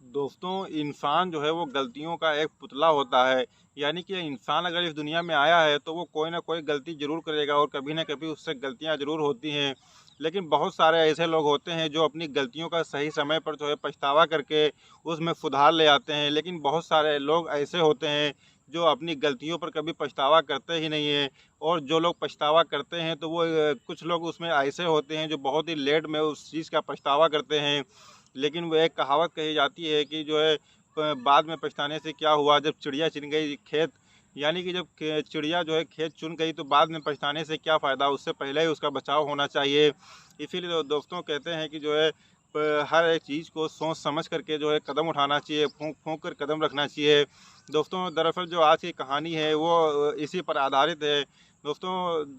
दोस्तों, इंसान जो है वो गलतियों का एक पुतला होता है। यानी कि इंसान अगर इस दुनिया में आया है तो वो कोई ना कोई गलती ज़रूर करेगा और कभी ना कभी उससे गलतियाँ ज़रूर होती हैं। लेकिन बहुत सारे ऐसे लोग होते हैं जो अपनी गलतियों का सही समय पर जो है पछतावा करके उसमें सुधार ले आते हैं। लेकिन बहुत सारे लोग ऐसे होते हैं जो अपनी गलतियों पर कभी पछतावा करते ही नहीं हैं। और जो लोग पछतावा करते हैं तो वो कुछ लोग उसमें ऐसे होते हैं जो बहुत ही लेट में उस चीज़ का पछतावा करते हैं। लेकिन वो एक कहावत कही जाती है कि जो है बाद में पछताने से क्या हुआ, जब चिड़िया चुन गई खेत। यानी कि जब चिड़िया जो है खेत चुन गई तो बाद में पछताने से क्या फ़ायदा, उससे पहले ही उसका बचाव होना चाहिए। इसीलिए दोस्तों कहते हैं कि जो है हर एक चीज़ को सोच समझ करके जो है कदम उठाना चाहिए, फूंक फूंक कर कदम रखना चाहिए। दोस्तों दरअसल जो आज की कहानी है वो इसी पर आधारित है। दोस्तों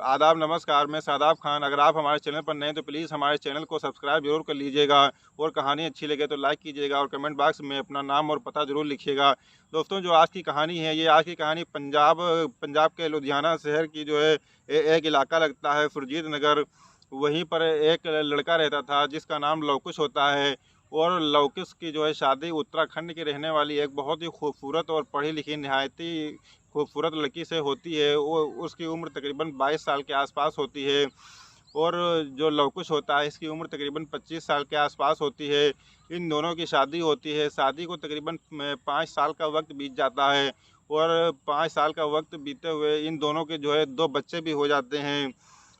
आदाब, नमस्कार, मैं शादाब खान। अगर आप हमारे चैनल पर नए हैं तो प्लीज़ हमारे चैनल को सब्सक्राइब ज़रूर कर लीजिएगा और कहानी अच्छी लगे तो लाइक कीजिएगा और कमेंट बॉक्स में अपना नाम और पता ज़रूर लिखिएगा। दोस्तों जो आज की कहानी है, ये आज की कहानी पंजाब पंजाब के लुधियाना शहर की जो है एक इलाका लगता है सुरजीत नगर। वहीं पर एक लड़का रहता था जिसका नाम लवकुश होता है। और लवकुश की जो है शादी उत्तराखंड की रहने वाली एक बहुत ही खूबसूरत और पढ़ी लिखी नहायत ही खूबसूरत लड़की से होती है। वो उसकी उम्र तकरीबन 22 साल के आसपास होती है। और जो लवकुश होता है इसकी उम्र तकरीबन 25 साल के आसपास होती है। इन दोनों की शादी होती है। शादी को तकरीबन 5 साल का वक्त बीत जाता है। और 5 साल का वक्त बीते हुए इन दोनों के जो है 2 बच्चे भी हो जाते हैं।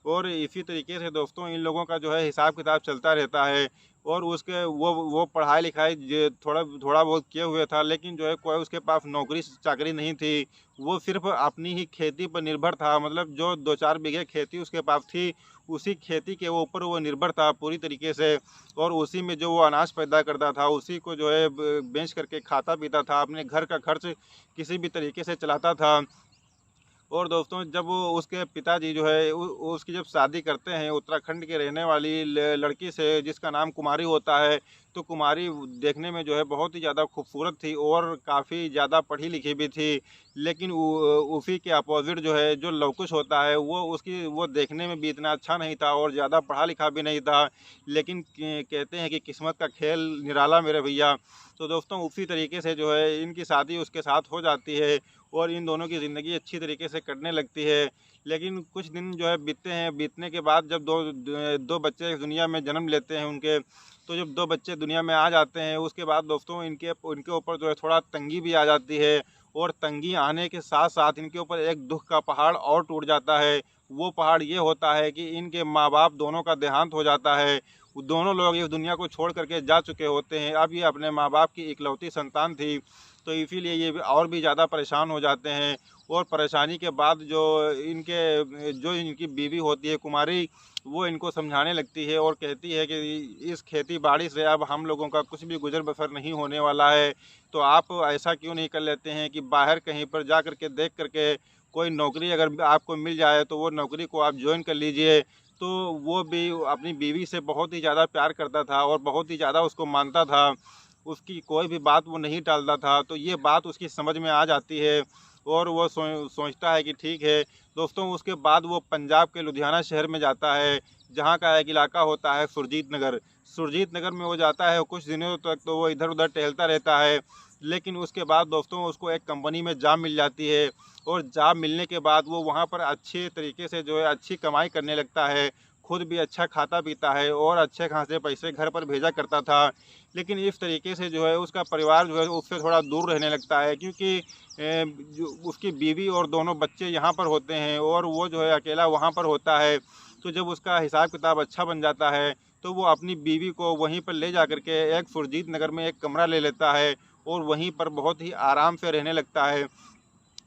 और इसी तरीके से दोस्तों इन लोगों का जो है हिसाब किताब चलता रहता है। और उसके वो पढ़ाई लिखाई थोड़ा थोड़ा बहुत किए हुए था, लेकिन जो है कोई उसके पास नौकरी चाकरी नहीं थी। वो सिर्फ अपनी ही खेती पर निर्भर था, मतलब जो 2-4 बीघे खेती उसके पास थी, उसी खेती के ऊपर वो निर्भर था पूरी तरीके से। और उसी में जो वो अनाज पैदा करता था उसी को जो है बेच करके खाता पीता था, अपने घर का खर्च किसी भी तरीके से चलाता था। और दोस्तों जब वो उसके पिताजी जो है उसकी जब शादी करते हैं उत्तराखंड के रहने वाली लड़की से जिसका नाम कुमारी होता है। तो कुमारी देखने में जो है बहुत ही ज़्यादा खूबसूरत थी और काफ़ी ज़्यादा पढ़ी लिखी भी थी। लेकिन उसी के अपोजिट जो है जो लवकुश होता है वो देखने में भी इतना अच्छा नहीं था और ज़्यादा पढ़ा लिखा भी नहीं था। लेकिन कहते हैं कि किस्मत का खेल निराला मेरे भैया। तो दोस्तों उसी तरीके से जो है इनकी शादी उसके साथ हो जाती है और इन दोनों की ज़िंदगी अच्छी तरीके से कटने लगती है। लेकिन कुछ दिन जो है बीतते हैं, बीतने के बाद जब दो बच्चे इस दुनिया में जन्म लेते हैं उनके। तो जब 2 बच्चे दुनिया में आ जाते हैं उसके बाद दोस्तों इनके उनके ऊपर जो है थोड़ा तंगी भी आ जाती है। और तंगी आने के साथ-साथ इनके ऊपर एक दुःख का पहाड़ और टूट जाता है। वो पहाड़ ये होता है कि इनके माँ-बाप दोनों का देहांत हो जाता है। वो दोनों लोग इस दुनिया को छोड़ कर के जा चुके होते हैं। अब ये अपने माँ-बाप की इकलौती संतान थी। तो इसीलिए ये भी और भी ज़्यादा परेशान हो जाते हैं। और परेशानी के बाद जो इनकी बीवी होती है कुमारी, वो इनको समझाने लगती है और कहती है कि इस खेती बाड़ी से अब हम लोगों का कुछ भी गुजर बसर नहीं होने वाला है। तो आप ऐसा क्यों नहीं कर लेते हैं कि बाहर कहीं पर जा कर के देख कर के कोई नौकरी अगर आपको मिल जाए तो वो नौकरी को आप ज्वाइन कर लीजिए। तो वो भी अपनी बीवी से बहुत ही ज़्यादा प्यार करता था और बहुत ही ज़्यादा उसको मानता था। उसकी कोई भी बात वो नहीं टालता था। तो ये बात उसकी समझ में आ जाती है और वो सोचता है कि ठीक है। दोस्तों उसके बाद वो पंजाब के लुधियाना शहर में जाता है, जहाँ का एक इलाका होता है सुरजीत नगर। सुरजीत नगर में वो जाता है, कुछ दिनों तक तो वो इधर-उधर टहलता रहता है। लेकिन उसके बाद दोस्तों उसको एक कंपनी में जॉब मिल जाती है। और जॉब मिलने के बाद वो वहाँ पर अच्छे तरीके से जो है अच्छी कमाई करने लगता है। खुद भी अच्छा खाता पीता है और अच्छे खासे पैसे घर पर भेजा करता था। लेकिन इस तरीके से जो है उसका परिवार जो है उससे थोड़ा दूर रहने लगता है, क्योंकि जो उसकी बीवी और दोनों बच्चे यहाँ पर होते हैं और वो जो है अकेला वहाँ पर होता है। तो जब उसका हिसाब किताब अच्छा बन जाता है तो वो अपनी बीवी को वहीं पर ले जा कर के एक सुरजीत नगर में एक कमरा ले लेता है और वहीं पर बहुत ही आराम से रहने लगता है।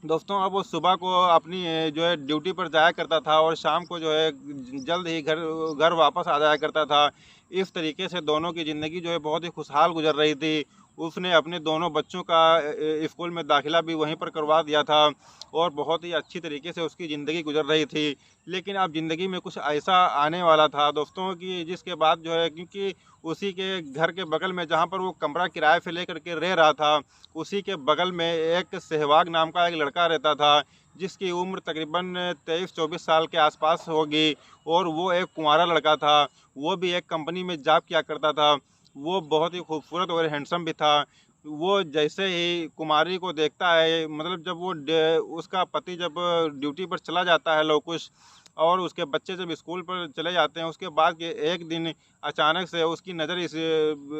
दोस्तों अब वो सुबह को अपनी जो है ड्यूटी पर जाया करता था और शाम को जो है जल्द ही घर घर वापस आ जाया करता था। इस तरीके से दोनों की ज़िंदगी जो है बहुत ही खुशहाल गुजर रही थी। उसने अपने दोनों बच्चों का स्कूल में दाखिला भी वहीं पर करवा दिया था और बहुत ही अच्छी तरीके से उसकी ज़िंदगी गुजर रही थी। लेकिन अब ज़िंदगी में कुछ ऐसा आने वाला था दोस्तों कि जिसके बाद जो है, क्योंकि उसी के घर के बगल में जहाँ पर वो कमरा किराए पे लेकर के रह रहा था, उसी के बगल में एक सहवाग नाम का एक लड़का रहता था, जिसकी उम्र तकरीबन 23-24 साल के आसपास होगी। और वो एक कुंवारा लड़का था। वो भी एक कंपनी में जॉब किया करता था। वो बहुत ही खूबसूरत और हैंडसम भी था। वो जैसे ही कुमारी को देखता है, मतलब जब वो उसका पति जब ड्यूटी पर चला जाता है लवकुश, और उसके बच्चे जब स्कूल पर चले जाते हैं, उसके बाद के एक दिन अचानक से उसकी नज़र इस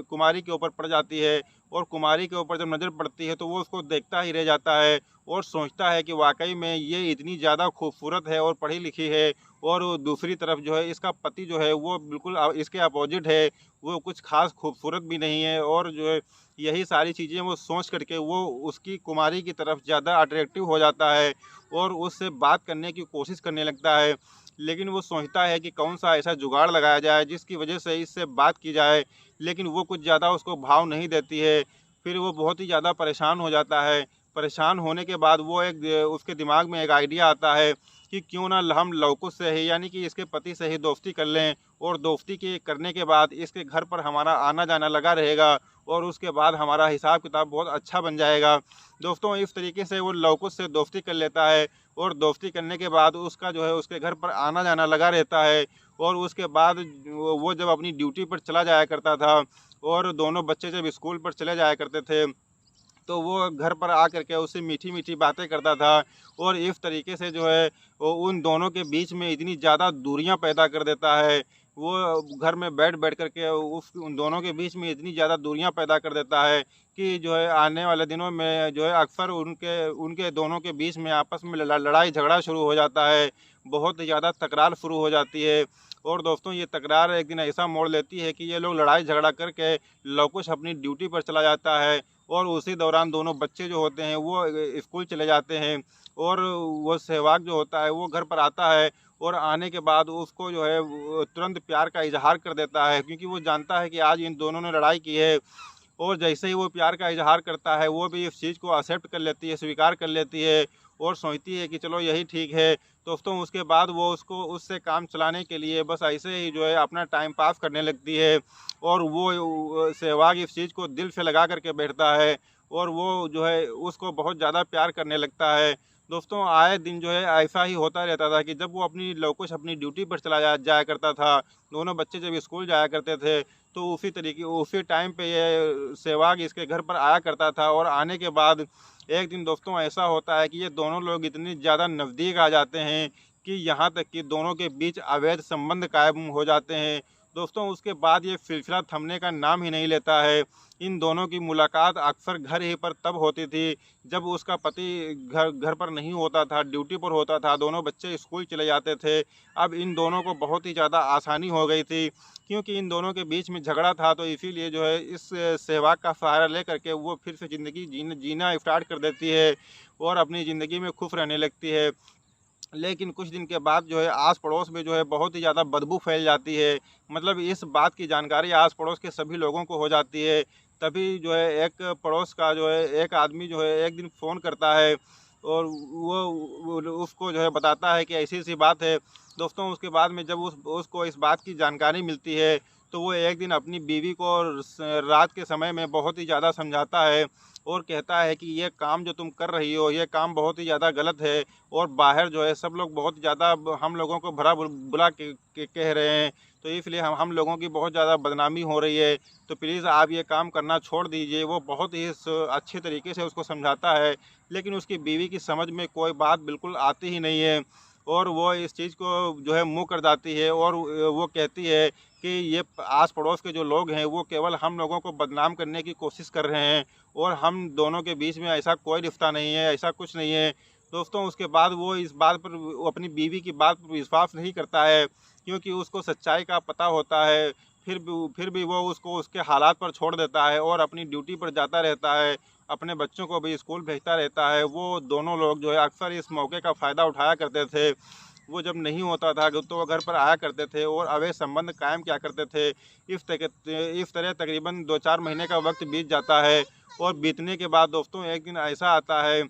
कुमारी के ऊपर पड़ जाती है। और कुमारी के ऊपर जब नज़र पड़ती है तो वो उसको देखता ही रह जाता है और सोचता है कि वाकई में ये इतनी ज़्यादा खूबसूरत है और पढ़ी लिखी है। और दूसरी तरफ जो है इसका पति जो है वो बिल्कुल इसके अपोजिट है, वो कुछ खास खूबसूरत भी नहीं है। और जो है यही सारी चीज़ें वो सोच करके वो उसकी कुमारी की तरफ ज़्यादा अट्रैक्टिव हो जाता है और उससे बात करने की कोशिश करने लगता है। लेकिन वो सोचता है कि कौन सा ऐसा जुगाड़ लगाया जाए जिसकी वजह से इससे बात की जाए, लेकिन वो कुछ ज़्यादा उसको भाव नहीं देती है। फिर वो बहुत ही ज़्यादा परेशान हो जाता है। परेशान होने के बाद वो उसके दिमाग में एक आइडिया आता है कि क्यों ना हम लवकुश से ही, यानी कि इसके पति से ही दोस्ती कर लें, और दोस्ती के करने के बाद इसके घर पर हमारा आना जाना लगा रहेगा और उसके बाद हमारा हिसाब किताब बहुत अच्छा बन जाएगा। दोस्तों, इस तरीके से वो लवकुश से दोस्ती कर लेता है और दोस्ती करने के बाद उसका जो है उसके घर पर आना जाना लगा रहता है। और उसके बाद वो जब अपनी ड्यूटी पर चला जाया करता था और दोनों बच्चे जब स्कूल पर चले जाया करते थे, तो वो घर पर आकर के उससे मीठी-मीठी बातें करता था। और इस तरीके से जो है वो उन दोनों के बीच में इतनी ज़्यादा दूरियां पैदा कर देता है। वो घर में बैठ कर के उन दोनों के बीच में इतनी ज़्यादा दूरियां पैदा कर देता है कि जो है आने वाले दिनों में जो है अक्सर उनके उनके दोनों के बीच में आपस में लड़ाई झगड़ा शुरू हो जाता है। बहुत ही ज़्यादा तकरार शुरू हो जाती है। और दोस्तों, ये तकरार एक दिन ऐसा मोड़ लेती है कि ये लोग लड़ाई झगड़ा करके लवकुश अपनी ड्यूटी पर चला जाता है और उसी दौरान दोनों बच्चे जो होते हैं वो स्कूल चले जाते हैं। और वो सहवाग जो होता है वो घर पर आता है और आने के बाद उसको जो है वो तुरंत प्यार का इजहार कर देता है, क्योंकि वो जानता है कि आज इन दोनों ने लड़ाई की है। और जैसे ही वो प्यार का इजहार करता है, वो भी इस चीज़ को एक्सेप्ट कर लेती है, स्वीकार कर लेती है और सोचती है कि चलो यही ठीक है। दोस्तों, उसके बाद वो उसको उससे काम चलाने के लिए बस ऐसे ही जो है अपना टाइम पास करने लगती है। और वो सहवाग इस चीज़ को दिल से लगा कर के बैठता है और वो जो है उसको बहुत ज़्यादा प्यार करने लगता है। दोस्तों, आए दिन जो है ऐसा ही होता रहता था कि जब वो अपनी लवकुश अपनी ड्यूटी पर चला जाया करता था, दोनों बच्चे जब स्कूल जाया करते थे, तो उसी टाइम पे ये सहवाग इसके घर पर आया करता था। और आने के बाद एक दिन दोस्तों ऐसा होता है कि ये दोनों लोग इतनी ज़्यादा नज़दीक आ जाते हैं कि यहाँ तक कि दोनों के बीच अवैध संबंध कायम हो जाते हैं। दोस्तों, उसके बाद ये सिलसिला थमने का नाम ही नहीं लेता है। इन दोनों की मुलाकात अक्सर घर ही पर तब होती थी जब उसका पति घर घर पर नहीं होता था, ड्यूटी पर होता था, दोनों बच्चे स्कूल चले जाते थे। अब इन दोनों को बहुत ही ज़्यादा आसानी हो गई थी, क्योंकि इन दोनों के बीच में झगड़ा था, तो इसीलिए जो है इस सहवाग का सहारा लेकर के वो फिर से ज़िंदगी जीना स्टार्ट कर देती है और अपनी ज़िंदगी में खुश रहने लगती है। लेकिन कुछ दिन के बाद जो है आस पड़ोस में जो है बहुत ही ज़्यादा बदबू फैल जाती है। मतलब इस बात की जानकारी आस पड़ोस के सभी लोगों को हो जाती है। तभी जो है एक पड़ोस का जो है एक आदमी जो है एक दिन फ़ोन करता है और वो उसको जो है बताता है कि ऐसी-ऐसी बात है। दोस्तों, उसके बाद में जब उसको इस बात की जानकारी मिलती है, तो वो एक दिन अपनी बीवी को रात के समय में बहुत ही ज़्यादा समझाता है और कहता है कि ये काम जो तुम कर रही हो, ये काम बहुत ही ज़्यादा गलत है और बाहर जो है सब लोग बहुत ज़्यादा हम लोगों को भला बुला के कह रहे हैं, तो इसलिए हम लोगों की बहुत ज़्यादा बदनामी हो रही है। तो प्लीज़ आप ये काम करना छोड़ दीजिए। वो बहुत ही अच्छे तरीके से उसको समझाता है, लेकिन उसकी बीवी की समझ में कोई बात बिल्कुल आती ही नहीं है और वो इस चीज़ को जो है मुँह कर जाती है और वो कहती है कि ये आस पड़ोस के जो लोग हैं वो केवल हम लोगों को बदनाम करने की कोशिश कर रहे हैं और हम दोनों के बीच में ऐसा कोई रिश्ता नहीं है, ऐसा कुछ नहीं है। दोस्तों, उसके बाद वो इस बात पर वो अपनी बीवी की बात पर विश्वास नहीं करता है, क्योंकि उसको सच्चाई का पता होता है। फिर भी वो उसको उसके हालात पर छोड़ देता है और अपनी ड्यूटी पर जाता रहता है, अपने बच्चों को भी स्कूल भेजता रहता है। वो दोनों लोग जो है अक्सर इस मौके का फ़ायदा उठाया करते थे। वो जब नहीं होता था तो वो घर पर आया करते थे और अवैध संबंध कायम किया करते थे। इस तरह तकरीबन 2-4 महीने का वक्त बीत जाता है और बीतने के बाद दोस्तों एक दिन ऐसा आता है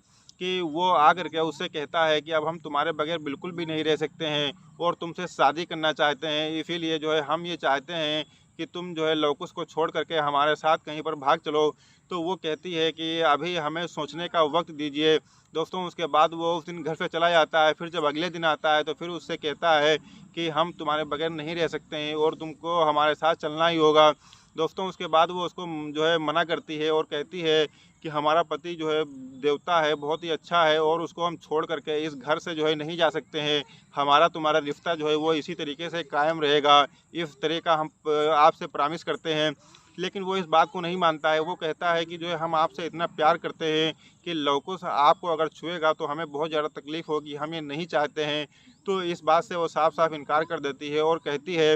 कि वो आकर के उससे कहता है कि अब हम तुम्हारे बगैर बिल्कुल भी नहीं रह सकते हैं और तुमसे शादी करना चाहते हैं। इसीलिए जो है हम ये चाहते हैं कि तुम जो है लवकुश को छोड़ करके हमारे साथ कहीं पर भाग चलो। तो वो कहती है कि अभी हमें सोचने का वक्त दीजिए। दोस्तों उसके बाद वो उस दिन घर से चला जाता है। फिर जब अगले दिन आता है तो फिर उससे कहता है कि हम तुम्हारे बगैर नहीं रह सकते हैं और तुमको हमारे साथ चलना ही होगा। दोस्तों उसके बाद वो उसको जो है मना करती है और कहती है कि हमारा पति जो है देवता है, बहुत ही अच्छा है और उसको हम छोड़ करके इस घर से जो है नहीं जा सकते हैं। हमारा तुम्हारा रिश्ता जो है वो इसी तरीके से कायम रहेगा। इस तरह का हम आपसे प्रॉमिस करते हैं। लेकिन वो इस बात को नहीं मानता है। वो कहता है कि जो है हम आपसे इतना प्यार करते हैं कि लौकुश आपको अगर छुएगा तो हमें बहुत ज़्यादा तकलीफ़ होगी, हम ये नहीं चाहते हैं। तो इस बात से वो साफ-साफ इनकार कर देती है और कहती है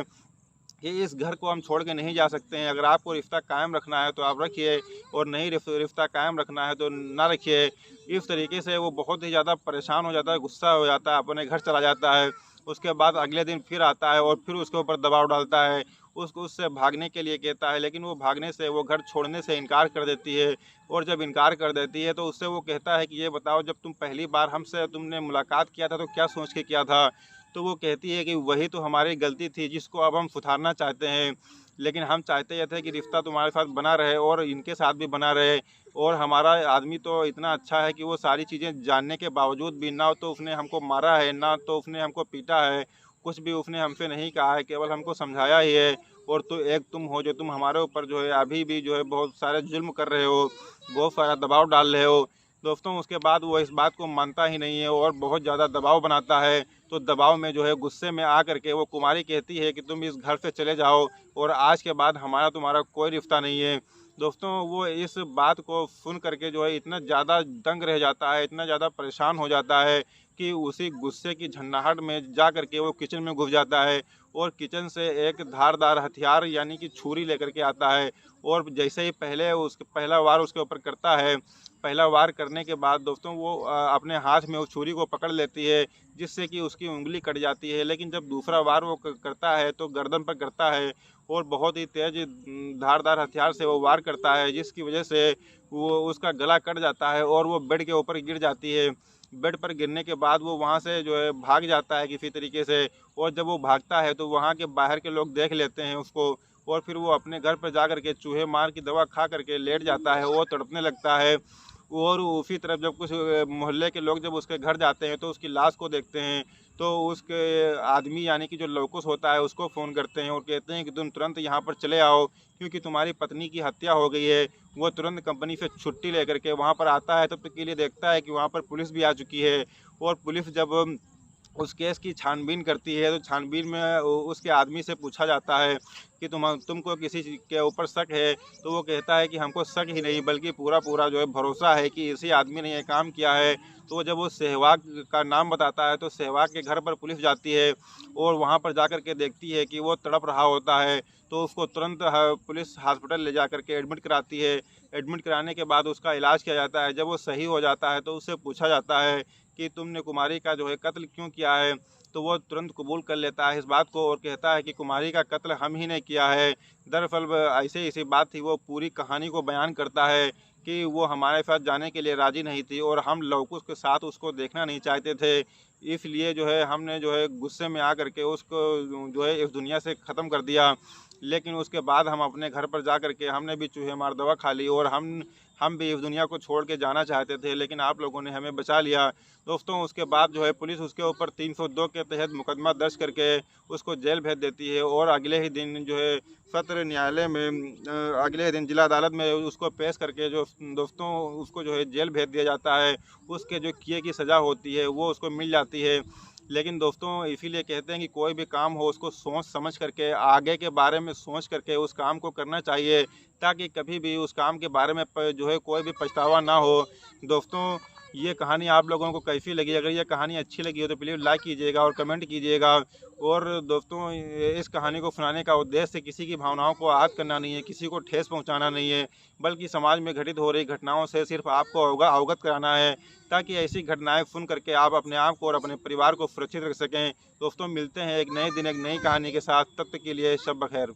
कि इस घर को हम छोड़ के नहीं जा सकते हैं। अगर आपको रिश्ता कायम रखना है तो आप रखिए और नहीं रिश्ता कायम रखना है तो ना रखिए। इस तरीके से वो बहुत ही ज़्यादा परेशान हो जाता है, गुस्सा हो जाता है, अपने घर चला जाता है। उसके बाद अगले दिन फिर आता है और फिर उसके ऊपर दबाव डालता है। उसको उससे भागने के लिए कहता है, लेकिन वो भागने से, वो घर छोड़ने से इनकार कर देती है। और जब इनकार कर देती है तो उससे वो कहता है कि ये बताओ, जब तुम पहली बार हमसे तुमने मुलाकात किया था तो क्या सोच के किया था? तो वो कहती है कि वही तो हमारी गलती थी जिसको अब हम सुधारना चाहते हैं। लेकिन हम चाहते ये थे कि रिश्ता तुम्हारे साथ बना रहे और इनके साथ भी बना रहे। और हमारा आदमी तो इतना अच्छा है कि वो सारी चीज़ें जानने के बावजूद भी ना तो उसने हमको मारा है, ना तो उसने हमको पीटा है, कुछ भी उसने हमसे नहीं कहा है, केवल हमको समझाया ही है। और तो एक तुम हो जो तुम हमारे ऊपर जो है अभी भी जो है बहुत सारे जुल्म कर रहे हो, बहुत सारा दबाव डाल रहे हो। दोस्तों उसके बाद वो इस बात को मानता ही नहीं है और बहुत ज़्यादा दबाव बनाता है। तो दबाव में जो है गुस्से में आ करके वो कुमारी कहती है कि तुम इस घर से चले जाओ और आज के बाद हमारा तुम्हारा कोई रिश्ता नहीं है। दोस्तों वो इस बात को सुन करके जो है इतना ज़्यादा दंग रह जाता है, इतना ज़्यादा परेशान हो जाता है कि उसी गुस्से की झंडाहट में जा करके वो किचन में घुस जाता है और किचन से एक धारदार हथियार यानी कि छुरी लेकर के आता है। और जैसे ही पहला वार उसके ऊपर करता है, पहला वार करने के बाद दोस्तों वो अपने हाथ में उस छुरी को पकड़ लेती है, जिससे कि उसकी उँगली कट जाती है। लेकिन जब दूसरा वार वो करता है तो गर्दन पर करता है और बहुत ही तेज़ धारदार हथियार से वो वार करता है, जिसकी वजह से वो उसका गला कट जाता है और वो बेड के ऊपर गिर जाती है। बेड पर गिरने के बाद वो वहाँ से जो है भाग जाता है किसी तरीके से। और जब वो भागता है तो वहाँ के बाहर के लोग देख लेते हैं उसको और फिर वो अपने घर पर जा करके चूहे मार की दवा खा करके लेट जाता है, वो तड़पने लगता है। और उसी तरफ जब कुछ मोहल्ले के लोग जब उसके घर जाते हैं तो उसकी लाश को देखते हैं, तो उसके आदमी यानी कि जो लौकुश होता है उसको फ़ोन करते हैं और कहते हैं कि तुम तुरंत यहाँ पर चले आओ, क्योंकि तुम्हारी पत्नी की हत्या हो गई है। वो तुरंत कंपनी से छुट्टी लेकर के वहाँ पर आता है, तब तक के लिए देखता है कि वहाँ पर पुलिस भी आ चुकी है। और पुलिस जब उस केस की छानबीन करती है तो छानबीन में उसके आदमी से पूछा जाता है कि तुमको किसी चीज़ के ऊपर शक है? तो वो कहता है कि हमको शक ही नहीं बल्कि पूरा जो है भरोसा है कि इसी आदमी ने ये काम किया है। तो जब वो सहवाग का नाम बताता है तो सहवाग के घर पर पुलिस जाती है और वहाँ पर जा कर के देखती है कि वो तड़प रहा होता है। तो उसको तुरंत पुलिस हॉस्पिटल ले जा कर के एडमिट कराती है। एडमिट कराने के बाद उसका इलाज किया जाता है। जब वो सही हो जाता है तो उससे पूछा जाता है कि तुमने कुमारी का जो है कत्ल क्यों किया है? तो वो तुरंत कबूल कर लेता है इस बात को और कहता है कि कुमारी का कत्ल हम ही ने किया है। दरअसल ऐसे ऐसी बात थी, वो पूरी कहानी को बयान करता है कि वो हमारे साथ जाने के लिए राज़ी नहीं थी और हम लवकुश के साथ उसको देखना नहीं चाहते थे। इसलिए जो है हमने जो है गुस्से में आ करके उसको जो है इस दुनिया से ख़त्म कर दिया। लेकिन उसके बाद हम अपने घर पर जा कर के हमने भी चूहे मार दवा खा ली और हम भी इस दुनिया को छोड़ के जाना चाहते थे, लेकिन आप लोगों ने हमें बचा लिया। दोस्तों उसके बाद जो है पुलिस उसके ऊपर 302 के तहत मुकदमा दर्ज करके उसको जेल भेज देती है और अगले ही दिन जो है सत्र न्यायालय में अगले ही दिन जिला अदालत में उसको पेश करके जो दोस्तों उसको जो है जेल भेज दिया जाता है। उसके जो किए की सज़ा होती है वो उसको मिल जाती है। लेकिन दोस्तों इसीलिए कहते हैं कि कोई भी काम हो उसको सोच समझ करके, आगे के बारे में सोच करके उस काम को करना चाहिए, ताकि कभी भी उस काम के बारे में जो है कोई भी पछतावा ना हो। दोस्तों ये कहानी आप लोगों को कैसी लगी? अगर ये कहानी अच्छी लगी हो तो प्लीज़ लाइक कीजिएगा और कमेंट कीजिएगा। और दोस्तों इस कहानी को सुनाने का उद्देश्य किसी की भावनाओं को आहत करना नहीं है, किसी को ठेस पहुंचाना नहीं है, बल्कि समाज में घटित हो रही घटनाओं से सिर्फ आपको अवगत कराना है, ताकि ऐसी घटनाएं सुन करके आप अपने आप को और अपने परिवार को सुरक्षित रख सकें। दोस्तों मिलते हैं एक नए दिन एक नई कहानी के साथ, तब तक के लिए शब बखैर।